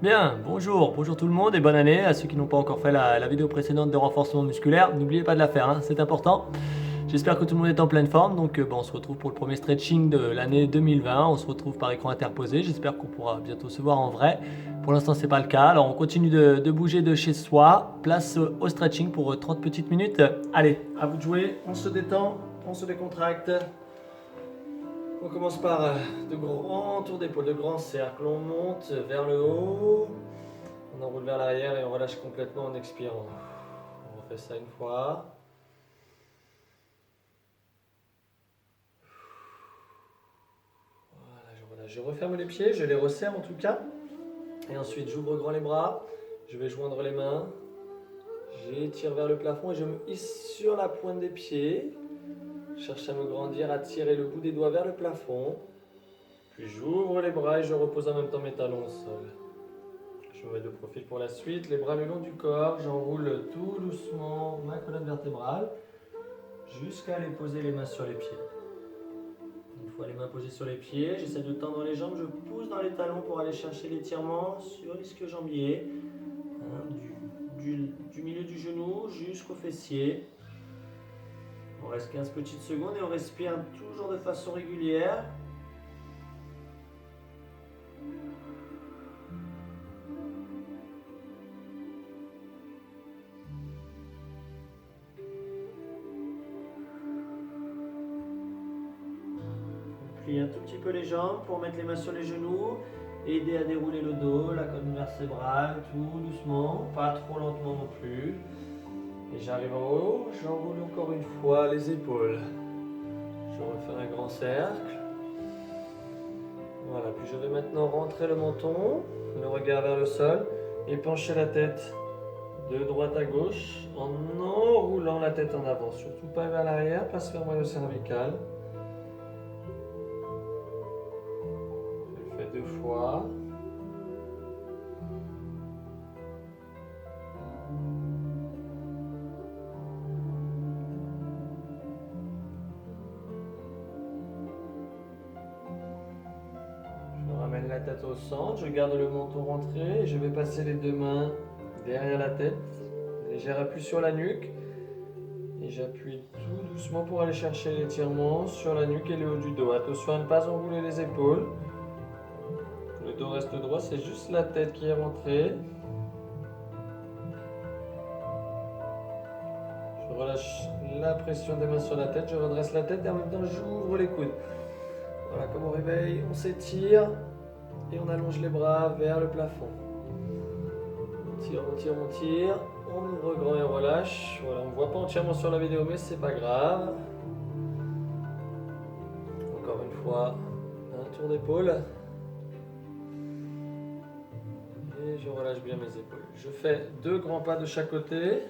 Bien, bonjour tout le monde et bonne année à ceux qui n'ont pas encore fait la vidéo précédente de renforcement musculaire. N'oubliez pas de la faire, hein, c'est important. J'espère que tout le monde est en pleine forme, donc on se retrouve pour le premier stretching de l'année 2020. On se retrouve par écran interposé, j'espère qu'on pourra bientôt se voir en vrai. Pour l'instant, c'est pas le cas, alors on continue de bouger de chez soi. Place au stretching pour 30 petites minutes. Allez, à vous de jouer, on se détend, on se décontracte. On commence par de grands tours d'épaule, de grands cercles. On monte vers le haut, on enroule vers l'arrière et on relâche complètement en expirant. On refait ça une fois. Voilà, je relâche. Je referme les pieds, je les resserre en tout cas. Et ensuite, j'ouvre grand les bras, je vais joindre les mains. J'étire vers le plafond et je me hisse sur la pointe des pieds. Je cherche à me grandir, à tirer le bout des doigts vers le plafond. Puis j'ouvre les bras et je repose en même temps mes talons au sol. Je me mets de profil pour la suite, les bras le long du corps, j'enroule tout doucement ma colonne vertébrale jusqu'à aller poser les mains sur les pieds. Une fois les mains posées sur les pieds, j'essaie de tendre les jambes, je pousse dans les talons pour aller chercher l'étirement sur l'ischio-jambier, du milieu du genou jusqu'au fessier. On reste 15 petites secondes et on respire toujours de façon régulière. Plie un tout petit peu les jambes pour mettre les mains sur les genoux, aider à dérouler le dos, la colonne vertébrale, tout doucement, pas trop lentement non plus. Et j'arrive en haut, j'enroule encore une fois les épaules. Je refais un grand cercle. Voilà, puis je vais maintenant rentrer le menton, le regard vers le sol et pencher la tête de droite à gauche en enroulant la tête en avant. Surtout pas vers l'arrière, pas se faire mal au cervical. Je le fais 2 fois. Je ramène la tête au centre, je garde le menton rentré et je vais passer les 2 mains derrière la tête. Léger appui sur la nuque. Et j'appuie tout doucement pour aller chercher l'étirement sur la nuque et le haut du dos. Attention à ne pas enrouler les épaules. Le dos reste droit, c'est juste la tête qui est rentrée. Je relâche la pression des mains sur la tête, je redresse la tête et en même temps j'ouvre les coudes. Voilà, comme au réveil, on s'étire et on allonge les bras vers le plafond. On tire, on tire, on tire. On ouvre grand et on relâche. Voilà, on ne voit pas entièrement sur la vidéo, mais c'est pas grave. Encore une fois, un tour d'épaule. Et je relâche bien mes épaules. Je fais 2 grands pas de chaque côté.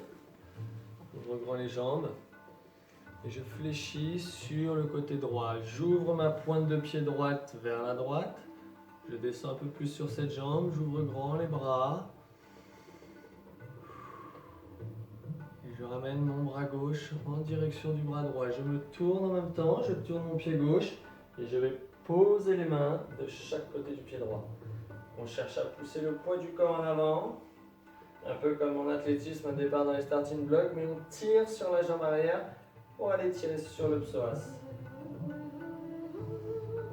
Ouvre grand les jambes. Et je fléchis sur le côté droit. J'ouvre ma pointe de pied droite vers la droite. Je descends un peu plus sur cette jambe. J'ouvre grand les bras. Et je ramène mon bras gauche en direction du bras droit. Je me tourne en même temps. Je tourne mon pied gauche. Et je vais poser les mains de chaque côté du pied droit. On cherche à pousser le poids du corps en avant. Un peu comme en athlétisme, un départ dans les starting blocks, mais on tire sur la jambe arrière pour aller tirer sur le psoas.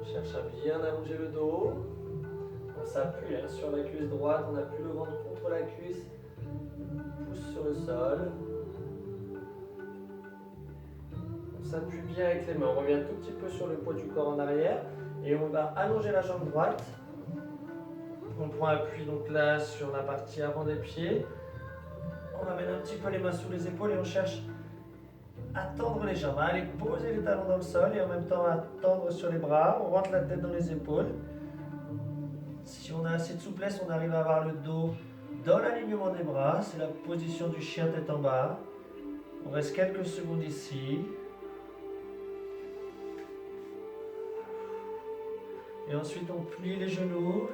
On cherche à bien allonger le dos. On s'appuie sur la cuisse droite, on appuie le ventre contre la cuisse. On pousse sur le sol. On s'appuie bien avec les mains. On revient tout petit peu sur le poids du corps en arrière. Et on va allonger la jambe droite. On prend appui donc là sur la partie avant des pieds. On ramène un petit peu les mains sous les épaules et on cherche à tendre les jambes, à aller poser les talons dans le sol et en même temps à tendre sur les bras. On rentre la tête dans les épaules. Si on a assez de souplesse, on arrive à avoir le dos dans l'alignement des bras. C'est la position du chien tête en bas. On reste quelques secondes ici. Et ensuite on plie les genoux.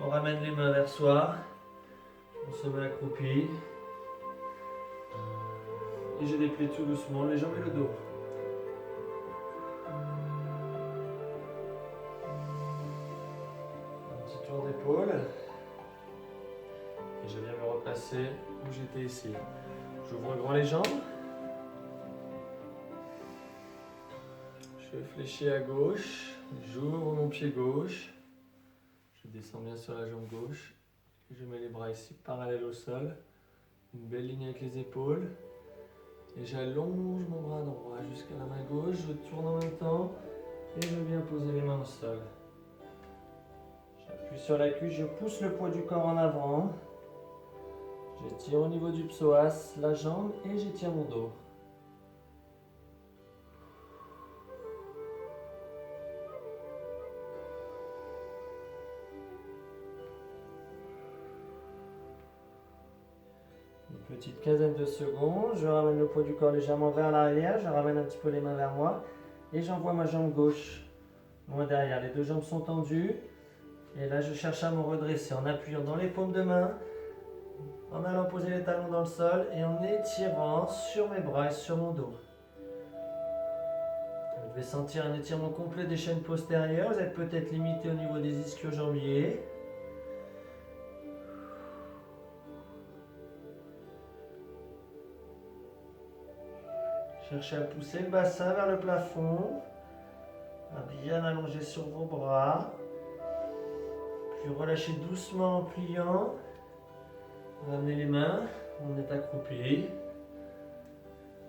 On ramène les mains vers soi. On se met accroupi. Et je déplie tout doucement les jambes et le dos. Un petit tour d'épaule. replacer où j'étais ici. J'ouvre grand les jambes. Je fléchis à gauche. J'ouvre mon pied gauche. Je descends bien sur la jambe gauche. Et je mets les bras ici parallèles au sol. Une belle ligne avec les épaules. Et j'allonge mon bras droit jusqu'à la main gauche. Je tourne en même temps. Et je viens poser les mains au sol. J'appuie sur la cuisse, je pousse le poids du corps en avant. J'étire au niveau du psoas la jambe et j'étire mon dos. Une petite quinzaine de secondes, je ramène le poids du corps légèrement vers l'arrière, je ramène un petit peu les mains vers moi et j'envoie ma jambe gauche loin derrière. Les deux jambes sont tendues et là je cherche à me redresser en appuyant dans les paumes de main, en allant poser les talons dans le sol et en étirant sur mes bras et sur mon dos. Vous devez sentir un étirement complet des chaînes postérieures, vous êtes peut-être limité au niveau des ischio-jambiers. Cherchez à pousser le bassin vers le plafond, à bien allonger sur vos bras, puis relâchez doucement en pliant. Ramenez les mains, on est accroupi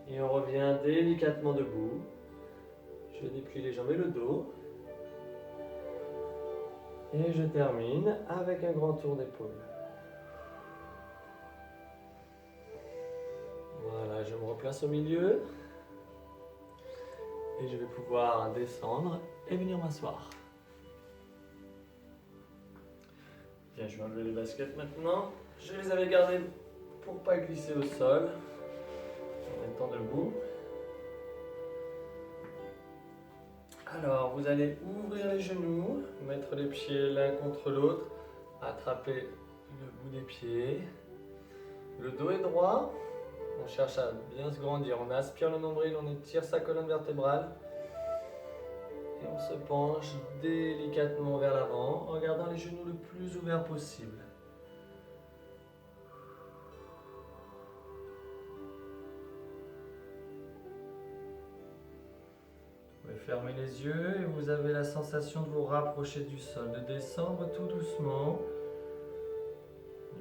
et on revient délicatement debout. Je déplie les jambes et le dos et je termine avec un grand tour d'épaule. Voilà, je me replace au milieu et je vais pouvoir descendre et venir m'asseoir. Bien, je vais enlever les baskets maintenant. Je les avais gardées pour pas glisser au sol. En étant debout. Alors, vous allez ouvrir les genoux, mettre les pieds l'un contre l'autre, attraper le bout des pieds. Le dos est droit. On cherche à bien se grandir. On aspire le nombril, on étire sa colonne vertébrale. Et on se penche délicatement vers l'avant en gardant les genoux le plus ouverts possible. Vous pouvez fermer les yeux et vous avez la sensation de vous rapprocher du sol, de descendre tout doucement.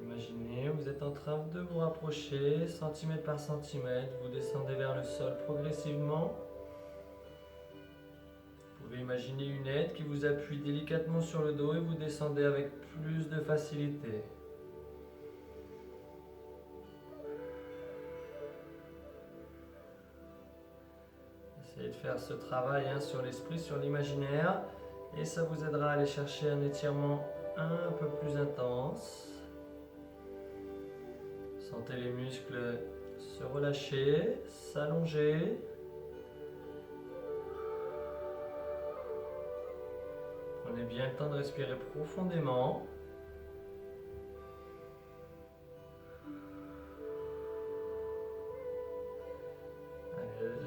Imaginez, vous êtes en train de vous rapprocher, centimètre par centimètre, vous descendez vers le sol progressivement. Vous pouvez imaginer une aide qui vous appuie délicatement sur le dos et vous descendez avec plus de facilité. Essayez de faire ce travail sur l'esprit, sur l'imaginaire, et ça vous aidera à aller chercher un étirement un peu plus intense. Sentez les muscles se relâcher, s'allonger. Prenez bien le temps de respirer profondément.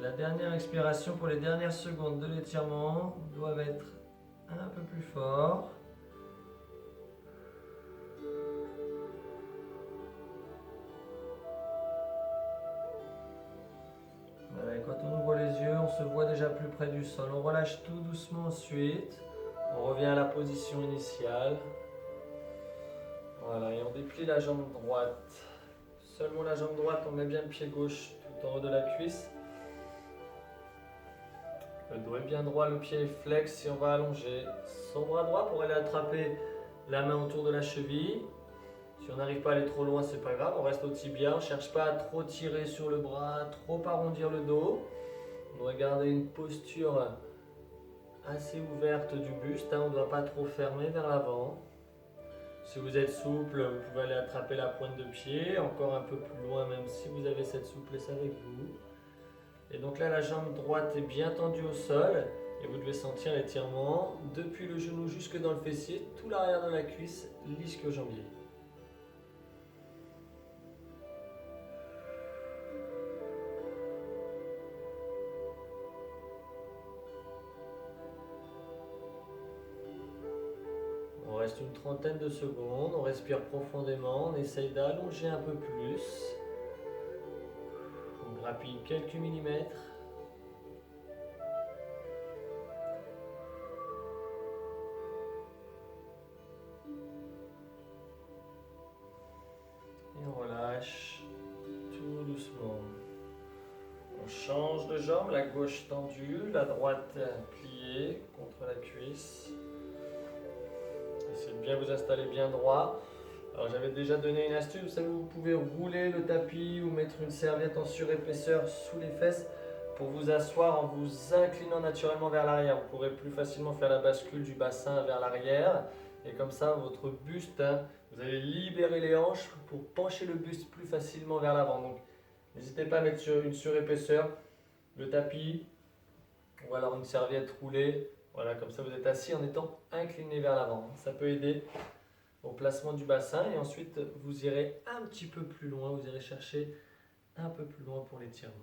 La dernière expiration pour les dernières secondes de l'étirement doivent être un peu plus fort. Voilà, et quand on ouvre les yeux, on se voit déjà plus près du sol. On relâche tout doucement ensuite. On revient à la position initiale. Voilà, et on déplie la jambe droite. Seulement la jambe droite, on met bien le pied gauche tout en haut de la cuisse. Le dos est bien droit, le pied est flex et on va allonger son bras droit pour aller attraper la main autour de la cheville. Si on n'arrive pas à aller trop loin, c'est pas grave, on reste au tibia, on ne cherche pas à trop tirer sur le bras, trop arrondir le dos. On doit garder une posture assez ouverte du buste, on ne doit pas trop fermer vers l'avant. Si vous êtes souple, vous pouvez aller attraper la pointe de pied, encore un peu plus loin même si vous avez cette souplesse avec vous. Et donc là, la jambe droite est bien tendue au sol et vous devez sentir l'étirement depuis le genou jusque dans le fessier, tout l'arrière de la cuisse, l'ischio-jambier. On reste une trentaine de secondes. On respire profondément. On essaye d'allonger un peu plus. On grappille quelques millimètres. Et on relâche tout doucement. On change de jambe, la gauche tendue, la droite pliée contre la cuisse. Essayez de bien vous installer bien droit. Alors j'avais déjà donné une astuce, vous savez, vous pouvez rouler le tapis ou mettre une serviette en surépaisseur sous les fesses pour vous asseoir en vous inclinant naturellement vers l'arrière. Vous pourrez plus facilement faire la bascule du bassin vers l'arrière. Et comme ça, votre buste, vous allez libérer les hanches pour pencher le buste plus facilement vers l'avant. Donc n'hésitez pas à mettre sur une surépaisseur, le tapis ou alors une serviette roulée. Voilà, comme ça vous êtes assis en étant incliné vers l'avant. Ça peut aider au placement du bassin et ensuite vous irez un petit peu plus loin, vous irez chercher un peu plus loin pour l'étirement.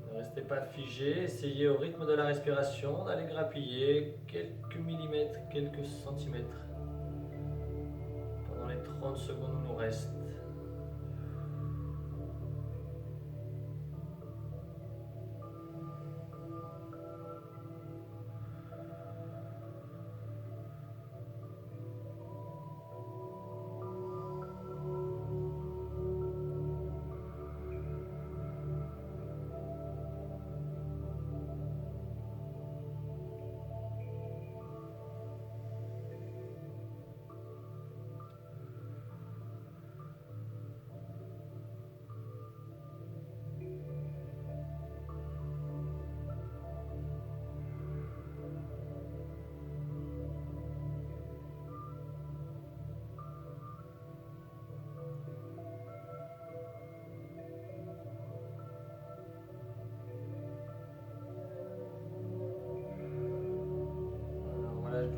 Ne restez pas figé, essayez au rythme de la respiration d'aller grappiller quelques millimètres, quelques centimètres pendant les 30 secondes où nous reste.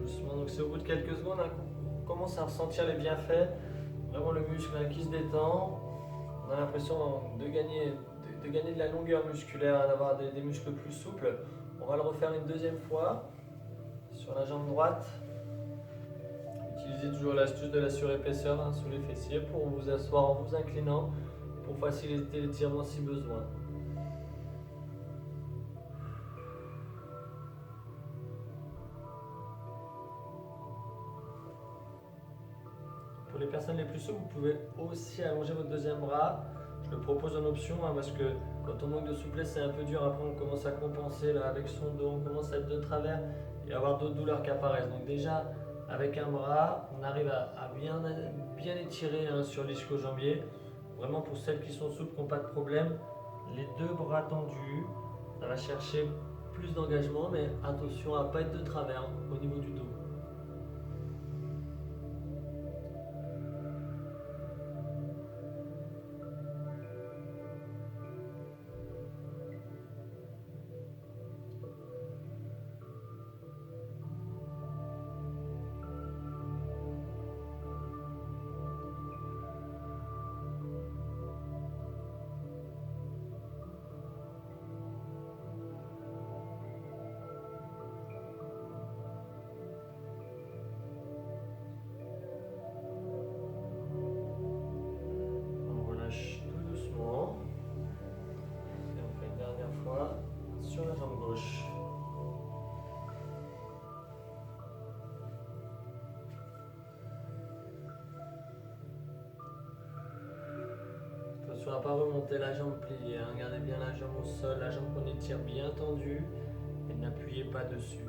Doucement, donc c'est au bout de quelques secondes qu'on commence à ressentir les bienfaits, vraiment le muscle qui se détend, on a l'impression de gagner de la longueur musculaire, d'avoir des muscles plus souples. On va le refaire une deuxième fois sur la jambe droite. Utilisez toujours l'astuce de la surépaisseur sous les fessiers pour vous asseoir en vous inclinant, pour faciliter l'étirement si besoin. Pour les personnes les plus souples, vous pouvez aussi allonger votre deuxième bras. Je le propose en option parce que quand on manque de souplesse, c'est un peu dur. Après, on commence à compenser là, avec son dos, on commence à être de travers et à avoir d'autres douleurs qui apparaissent. Donc déjà, avec un bras, on arrive à bien étirer sur l'ischio-jambier. Vraiment pour celles qui sont souples, qui n'ont pas de problème, les deux bras tendus, ça va chercher plus d'engagement, mais attention à ne pas être de travers au niveau du dos. Sur la jambe gauche. Attention à ne pas remonter la jambe pliée, gardez bien la jambe au sol, la jambe qu'on étire bien tendue et n'appuyez pas dessus.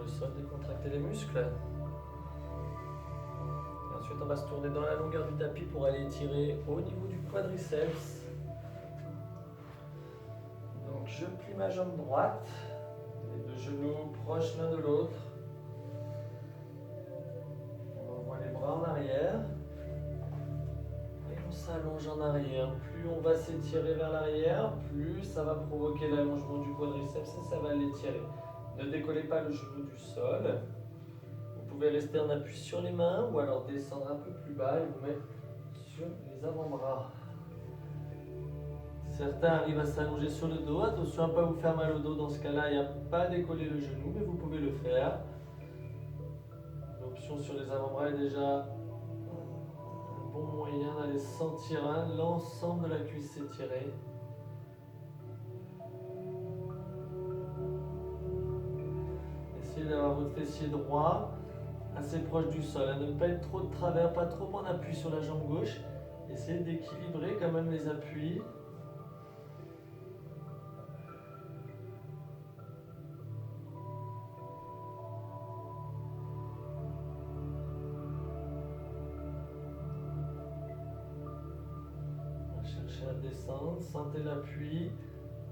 le sol, décontracter les muscles. Et ensuite, on va se tourner dans la longueur du tapis pour aller étirer au niveau du quadriceps. Donc, je plie ma jambe droite, les deux genoux proches l'un de l'autre. On envoie les bras en arrière. Et on s'allonge en arrière. Plus on va s'étirer vers l'arrière, plus ça va provoquer l'allongement du quadriceps et ça va l'étirer. Ne décollez pas le genou du sol. Vous pouvez rester en appui sur les mains ou alors descendre un peu plus bas et vous mettre sur les avant-bras. Certains arrivent à s'allonger sur le dos. Attention à ne pas vous faire mal au dos. Dans ce cas-là, il n'y a pas à décoller le genou, mais vous pouvez le faire. L'option sur les avant-bras est déjà un bon moyen d'aller sentir l'ensemble de la cuisse s'étirer. Essayez d'avoir votre fessier droit assez proche du sol. Ne pas être trop de travers, pas trop en appui sur la jambe gauche. Essayez d'équilibrer quand même les appuis. Cherchez à descendre, sentez l'appui,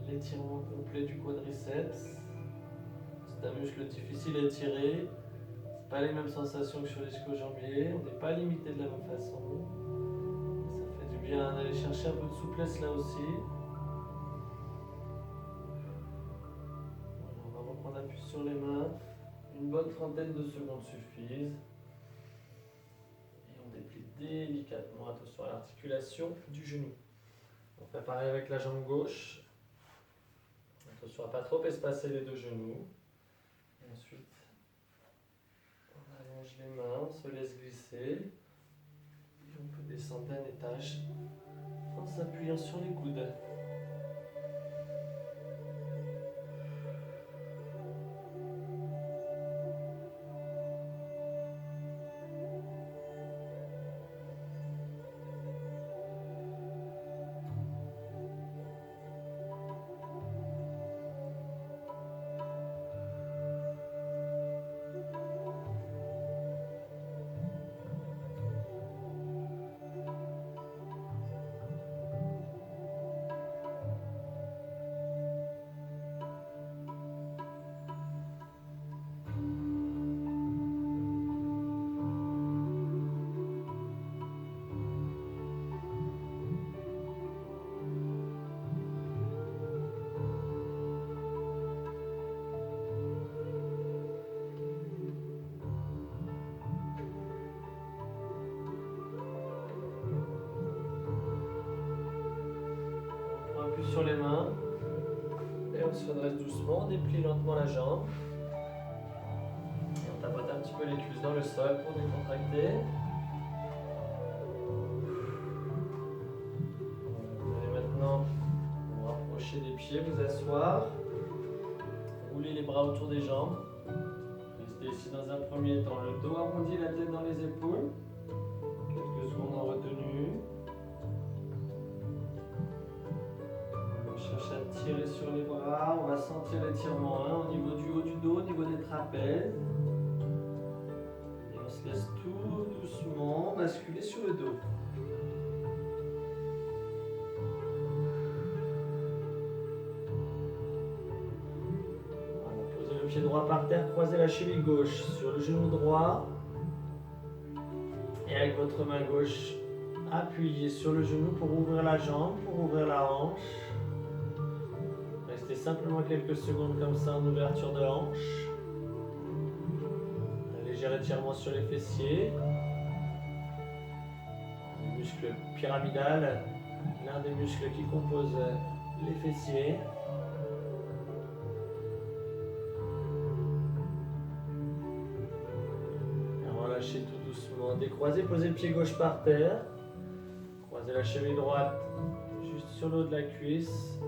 l'étirement complet du quadriceps. C'est un muscle difficile à étirer. C'est pas les mêmes sensations que sur l'ischio-jambier. On n'est pas limité de la même façon. Et ça fait du bien d'aller chercher un peu de souplesse là aussi. Voilà, on va reprendre appui sur les mains. Une bonne trentaine de secondes suffisent. Et on déplie délicatement. Attention à l'articulation du genou. On fait pareil avec la jambe gauche. Attention à ne pas trop espacer les deux genoux. Et ensuite, on allonge les mains, on se laisse glisser. Et on peut descendre d'un étage en s'appuyant sur les coudes. Sur les mains et on se redresse doucement, on déplie lentement la jambe et on tapote un petit peu les cuisses dans le sol pour décontracter. Vous allez maintenant vous rapprocher des pieds, vous asseoir, rouler les bras autour des jambes, restez ici dans un premier temps, le dos arrondi, la tête dans les épaules, quelques secondes en retenue. Cherche à tirer sur les bras, on va sentir l'étirement au niveau du haut du dos, au niveau des trapèzes. Et on se laisse tout doucement basculer sur le dos. Voilà, posez le pied droit par terre, croisez la cheville gauche sur le genou droit. Et avec votre main gauche, appuyez sur le genou pour ouvrir la jambe, pour ouvrir la hanche. Restez simplement quelques secondes comme ça en ouverture de hanche. Un léger étirement sur les fessiers. Le muscle pyramidal, l'un des muscles qui composent les fessiers. Et relâchez tout doucement. Décroisez, posez le pied gauche par terre. Croisez la cheville droite juste sur le haut de la cuisse.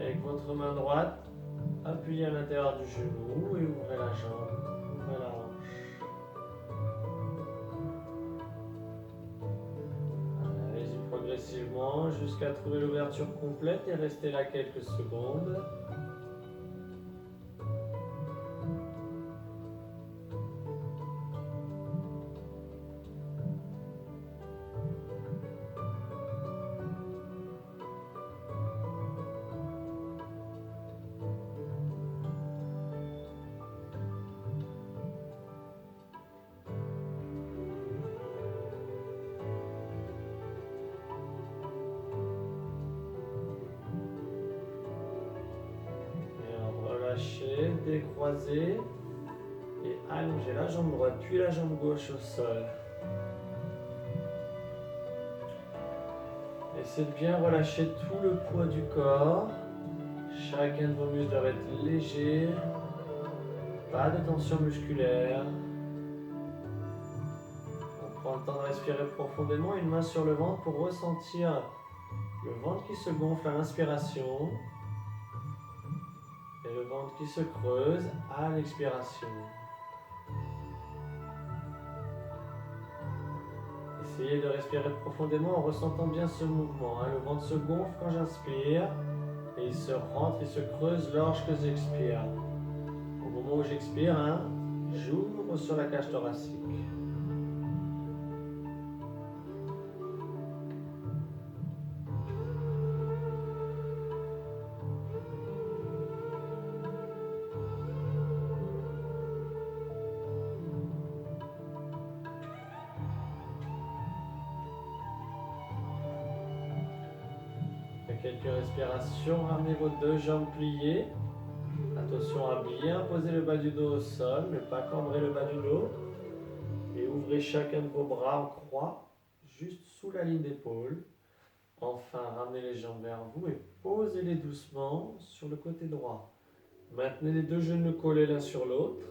Avec votre main droite, appuyez à l'intérieur du genou et ouvrez la jambe, ouvrez la hanche. Allez-y progressivement jusqu'à trouver l'ouverture complète et restez là quelques secondes. pieds croisés et allongez la jambe droite puis la jambe gauche au sol. Essayez de bien relâcher tout le poids du corps. Chacun de vos muscles doit être léger. Pas de tension musculaire. On prend le temps de respirer profondément, une main sur le ventre pour ressentir le ventre qui se gonfle à l'inspiration et le ventre qui se creuse à l'expiration. Essayez de respirer profondément en ressentant bien ce mouvement. Le ventre se gonfle quand j'inspire et il se rentre, il se creuse lorsque j'expire. Au moment où j'expire, j'ouvre sur la cage thoracique. Quelques respirations, ramenez vos deux jambes pliées. Attention à bien poser le bas du dos au sol, ne pas cambrer le bas du dos. Et ouvrez chacun de vos bras en croix, juste sous la ligne d'épaule. Enfin, ramenez les jambes vers vous et posez-les doucement sur le côté droit. Maintenez les deux genoux collés l'un sur l'autre.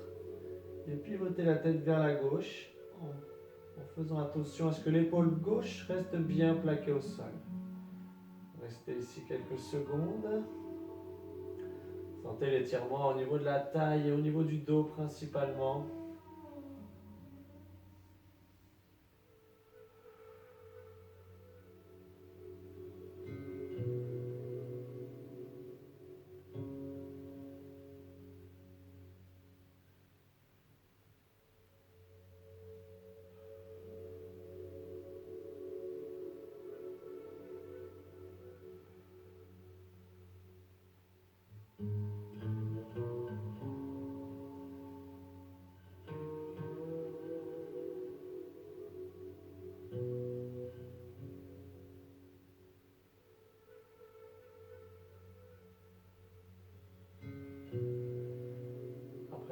Et pivotez la tête vers la gauche en faisant attention à ce que l'épaule gauche reste bien plaquée au sol. Restez ici quelques secondes. Sentez l'étirement au niveau de la taille et au niveau du dos principalement.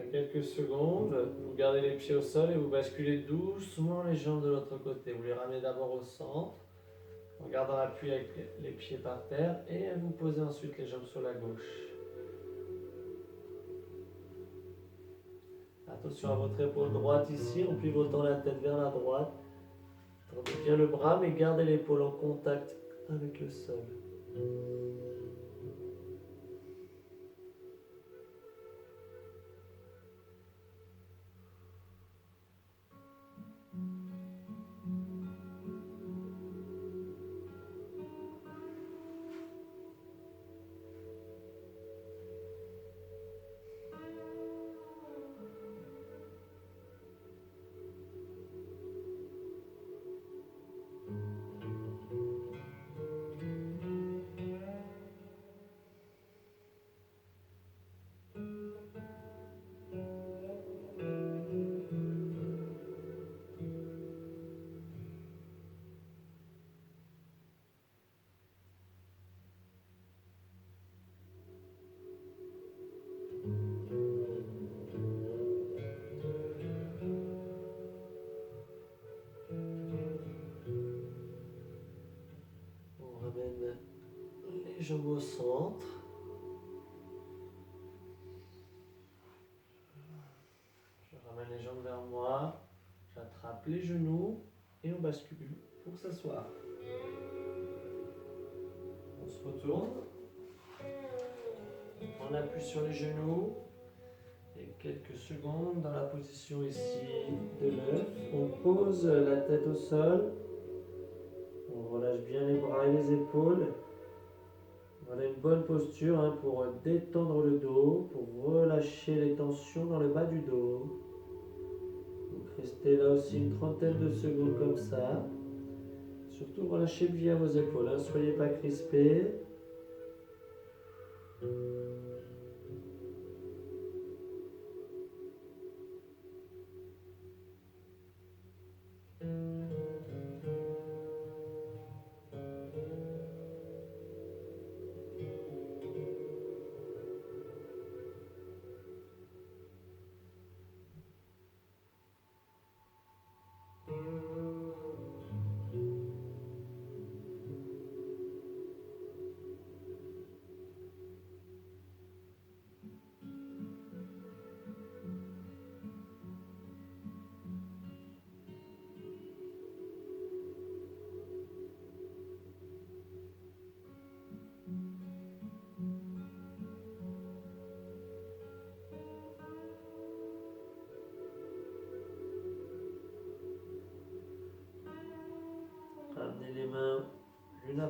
Quelques secondes, vous gardez les pieds au sol et vous basculez doucement les jambes de l'autre côté. Vous les ramenez d'abord au centre, en gardant l'appui avec les pieds par terre et vous posez ensuite les jambes sur la gauche. Attention à votre épaule droite ici, en pivotant la tête vers la droite. Tendez bien le bras mais gardez l'épaule en contact avec le sol. Les jambes au centre. Je ramène les jambes vers moi. J'attrape les genoux et on bascule pour s'asseoir. On se retourne. On appuie sur les genoux. Et quelques secondes dans la position ici de l'œuf. On pose la tête au sol. On relâche bien les bras et les épaules. On a une bonne posture pour détendre le dos, pour relâcher les tensions dans le bas du dos. Donc restez là aussi une trentaine de secondes comme ça. Surtout relâchez bien vos épaules, ne soyez pas crispés.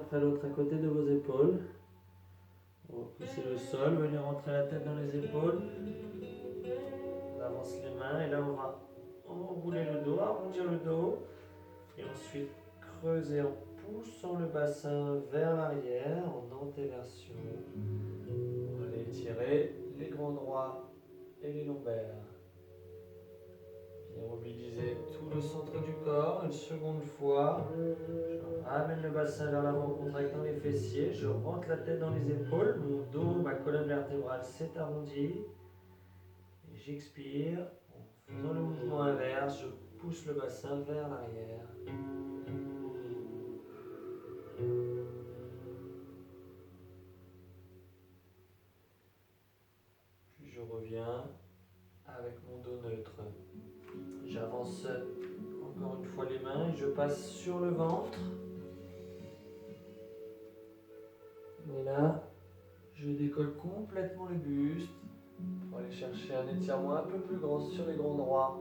après l'autre à côté de vos épaules. On va pousser le sol, venir rentrer la tête dans les épaules. On avance les mains et là on va enrouler le dos, arrondir le dos. Et ensuite creuser en poussant le bassin vers l'arrière en antéversion. On va aller étirer les grands droits et les lombaires. Bien mobiliser tout le centre du corps une seconde fois. Je ramène le bassin vers l'avant, contractant les fessiers. Je rentre la tête dans les épaules. Mon dos, ma colonne vertébrale s'est arrondie. Et j'expire. En faisant le mouvement inverse, je pousse le bassin vers l'arrière. Puis je reviens avec mon dos neutre. J'avance encore une fois les mains et je passe sur le ventre. Et là, je décolle complètement le buste pour aller chercher un étirement un peu plus grand sur les grands droits.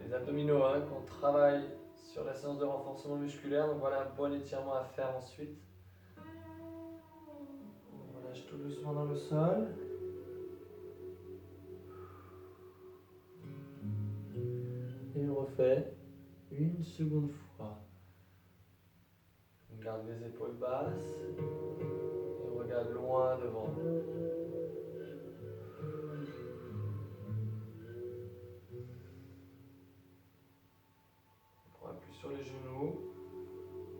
Les abdominaux qu'on travaille sur la séance de renforcement musculaire. Donc voilà un bon étirement à faire ensuite. On relâche tout doucement dans le sol. Et on refait une seconde fois. On garde les épaules basses et on regarde loin devant. On appuie sur les genoux.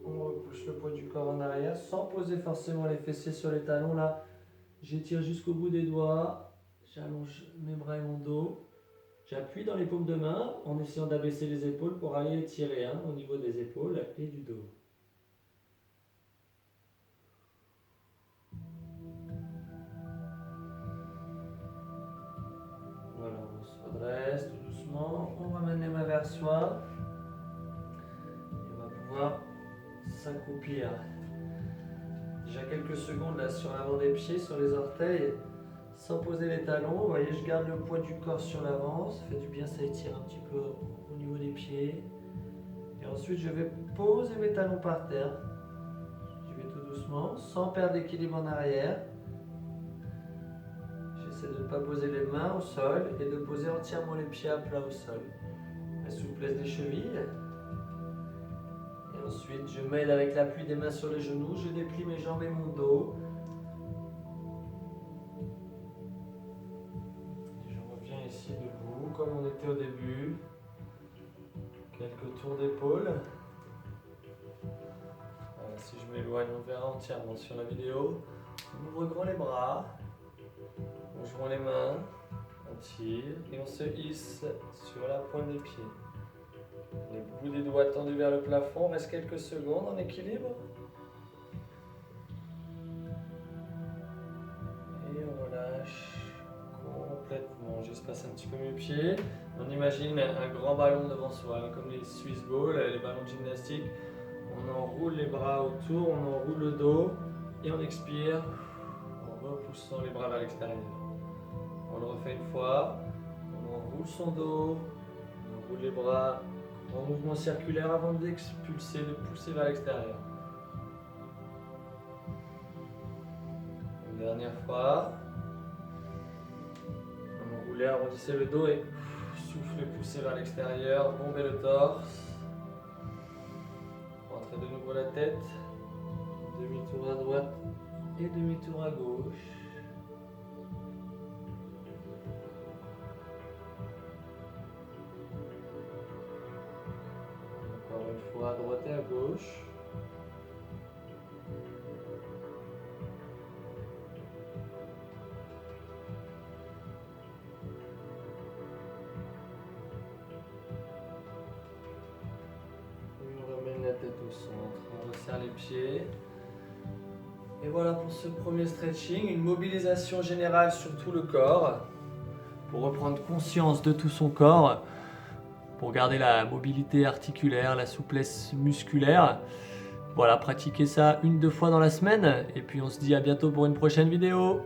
On repousse le poids du corps en arrière sans poser forcément les fessiers sur les talons. Là, j'étire jusqu'au bout des doigts. J'allonge mes bras et mon dos. J'appuie dans les paumes de main en essayant d'abaisser les épaules pour aller étirer au niveau des épaules et du dos. Voilà, on se redresse tout doucement. On ramène les mains vers soi. Et on va pouvoir s'accroupir. Déjà quelques secondes là sur l'avant des pieds, sur les orteils. Sans poser les talons, vous voyez, je garde le poids du corps sur l'avant, ça fait du bien, ça étire un petit peu au niveau des pieds. Et ensuite, je vais poser mes talons par terre. Je vais tout doucement, sans perdre l'équilibre en arrière. J'essaie de ne pas poser les mains au sol et de poser entièrement les pieds à plat au sol. La souplesse des chevilles. Et ensuite, je m'aide avec l'appui des mains sur les genoux, je déplie mes jambes et mon dos. Ici debout, comme on était au début. Quelques tours d'épaule. Voilà, si je m'éloigne, on verra entièrement sur la vidéo. On ouvre grand les bras. On joint les mains. On tire et on se hisse sur la pointe des pieds. Les bouts des doigts tendus vers le plafond. On reste quelques secondes en équilibre. Et on relâche complètement. J'espace un petit peu mes pieds. On imagine un grand ballon devant soi, comme les Swiss balls, les ballons de gymnastique. On enroule les bras autour, on enroule le dos et on expire en repoussant les bras vers l'extérieur. On le refait une fois. On enroule son dos, on enroule les bras en mouvement circulaire avant d'expulser, de pousser vers l'extérieur. Une dernière fois. Enroulez, arrondissez le dos et soufflez, poussez vers l'extérieur, bombez le torse. Rentrez de nouveau la tête. Demi-tour à droite et demi-tour à gauche. Encore une fois à droite et à gauche. La tête au centre, on resserre les pieds. Et voilà pour ce premier stretching, une mobilisation générale sur tout le corps pour reprendre conscience de tout son corps, pour garder la mobilité articulaire, la souplesse musculaire. Voilà, pratiquez ça 1-2 fois dans la semaine et puis on se dit à bientôt pour une prochaine vidéo.